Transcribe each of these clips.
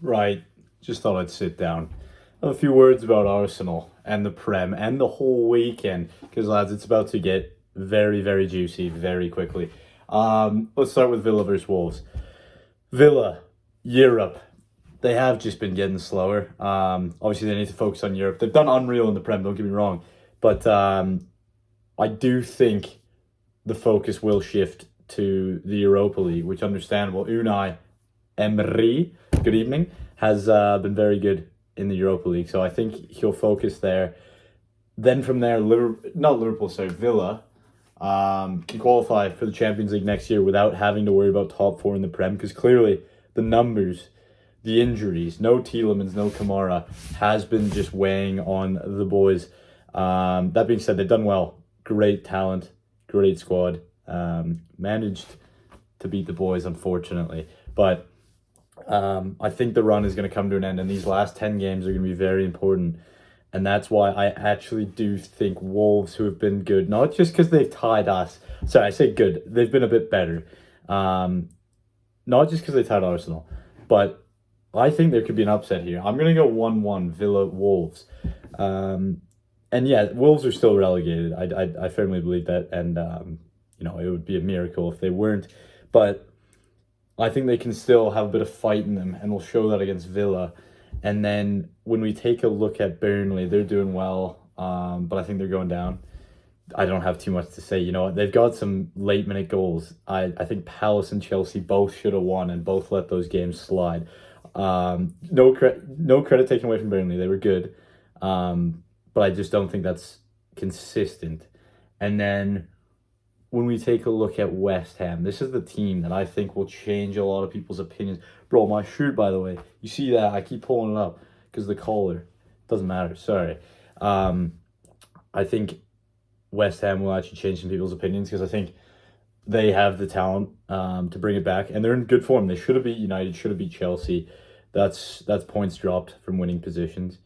Right. Just thought I'd sit down. Have a few words about Arsenal and the Prem and the whole weekend. Because, lads, it's about to get very, very juicy very quickly. Let's start with Villa versus Wolves. Villa, Europe. They have just been getting slower. Obviously, they need to focus on Europe. They've done unreal in the Prem, don't get me wrong. But I do think the focus will shift to the Europa League, which understandable. Unai Emery, good evening, has been very good in the Europa League. So I think he'll focus there. Then from there, Villa can qualify for the Champions League next year without having to worry about top four in the Prem, because clearly the numbers, the injuries, no Tielemans, no Kamara, has been just weighing on the boys. That being said, they've done well. Great talent, great squad. Managed to beat the boys, unfortunately. But I think the run is going to come to an end, and these last 10 games are going to be very important. And that's why I actually do think Wolves, who have been good, not just because they've tied us. Sorry, I say good. They've been a bit better. Not just because they tied Arsenal, but I think there could be an upset here. I'm going to go 1-1 Villa Wolves. And yeah, Wolves are still relegated. I firmly believe that. And, it would be a miracle if they weren't. But I think they can still have a bit of fight in them, and we'll show that against Villa. And then when we take a look at Burnley, they're doing well, but I think they're going down. I don't have too much to say. You know what? They've got some late-minute goals. I think Palace and Chelsea both should have won and both let those games slide. No credit taken away from Burnley. They were good, but I just don't think that's consistent. And then when we take a look at West Ham, this is the team that I think will change a lot of people's opinions. Bro, my shirt, by the way, you see that? I keep pulling it up because the collar. Doesn't matter, sorry. I think West Ham will actually change some people's opinions because I think they have the talent to bring it back, and they're in good form. They should have beat United, should have beat Chelsea. That's points dropped from winning positions.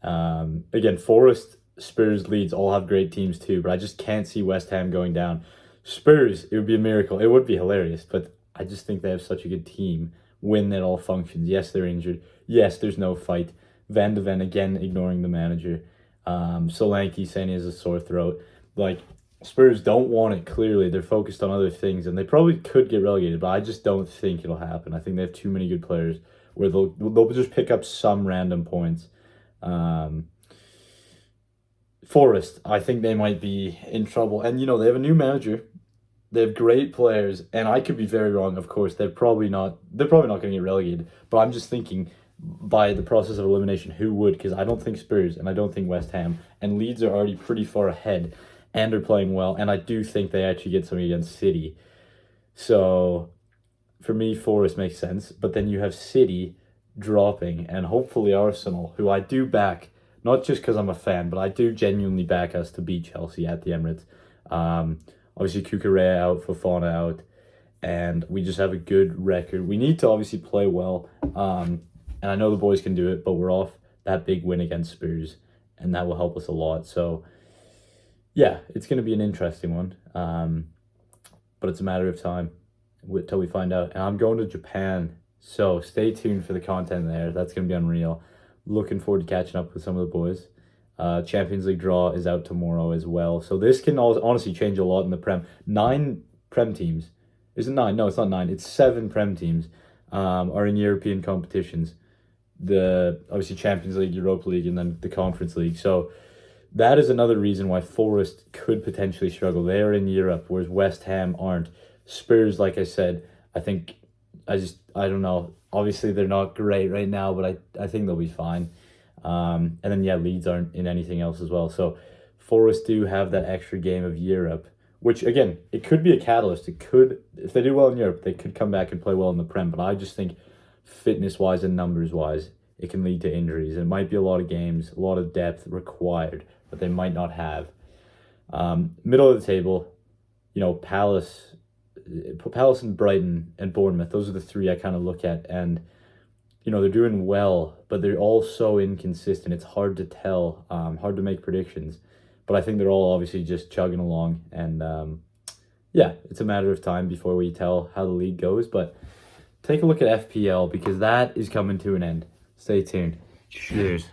Again, Forest, Spurs, Leeds all have great teams too, but I just can't see West Ham going down. Spurs, it would be a miracle. It would be hilarious, but I just think they have such a good team when it all functions. Yes, they're injured. Yes, there's no fight. Van de Ven, again, ignoring the manager. Solanke saying he has a sore throat. Like, Spurs don't want it, clearly. They're focused on other things, and they probably could get relegated, but I just don't think it'll happen. I think they have too many good players where they'll just pick up some random points. Forest, I think they might be in trouble. And, they have a new manager. They have great players, and I could be very wrong, of course. They're probably not going to get relegated. But I'm just thinking, by the process of elimination, who would? Because I don't think Spurs, and I don't think West Ham. And Leeds are already pretty far ahead, and are playing well. And I do think they actually get something against City. So, for me, Forest makes sense. But then you have City dropping, and hopefully Arsenal, who I do back, not just because I'm a fan, but I do genuinely back us to beat Chelsea at the Emirates. Obviously, Cucurella out, Fofana out, and we just have a good record. We need to obviously play well, and I know the boys can do it, but we're off that big win against Spurs, and that will help us a lot. So, yeah, it's going to be an interesting one, but it's a matter of time until we find out. And I'm going to Japan, so stay tuned for the content there. That's going to be unreal. Looking forward to catching up with some of the boys. Champions League draw is out tomorrow as well. So this can honestly change a lot in the Prem. 9 Prem teams. Is it 9? No, it's not 9. It's 7 Prem teams are in European competitions. Obviously Champions League, Europa League, and then the Conference League. So that is another reason why Forest could potentially struggle. They are in Europe, whereas West Ham aren't. Spurs, like I said, I don't know. Obviously, they're not great right now, but I think they'll be fine. And then, Leeds aren't in anything else as well. So, Forest do have that extra game of Europe, which, again, it could be a catalyst. If they do well in Europe, they could come back and play well in the Prem. But I just think fitness-wise and numbers-wise, it can lead to injuries. It might be a lot of games, a lot of depth required that they might not have. Middle of the table, Palace and Brighton and Bournemouth, those are the 3 I kind of look at. And, they're doing well, but they're all so inconsistent. It's hard to tell, hard to make predictions. But I think they're all obviously just chugging along. And, it's a matter of time before we tell how the league goes. But take a look at FPL because that is coming to an end. Stay tuned. Cheers.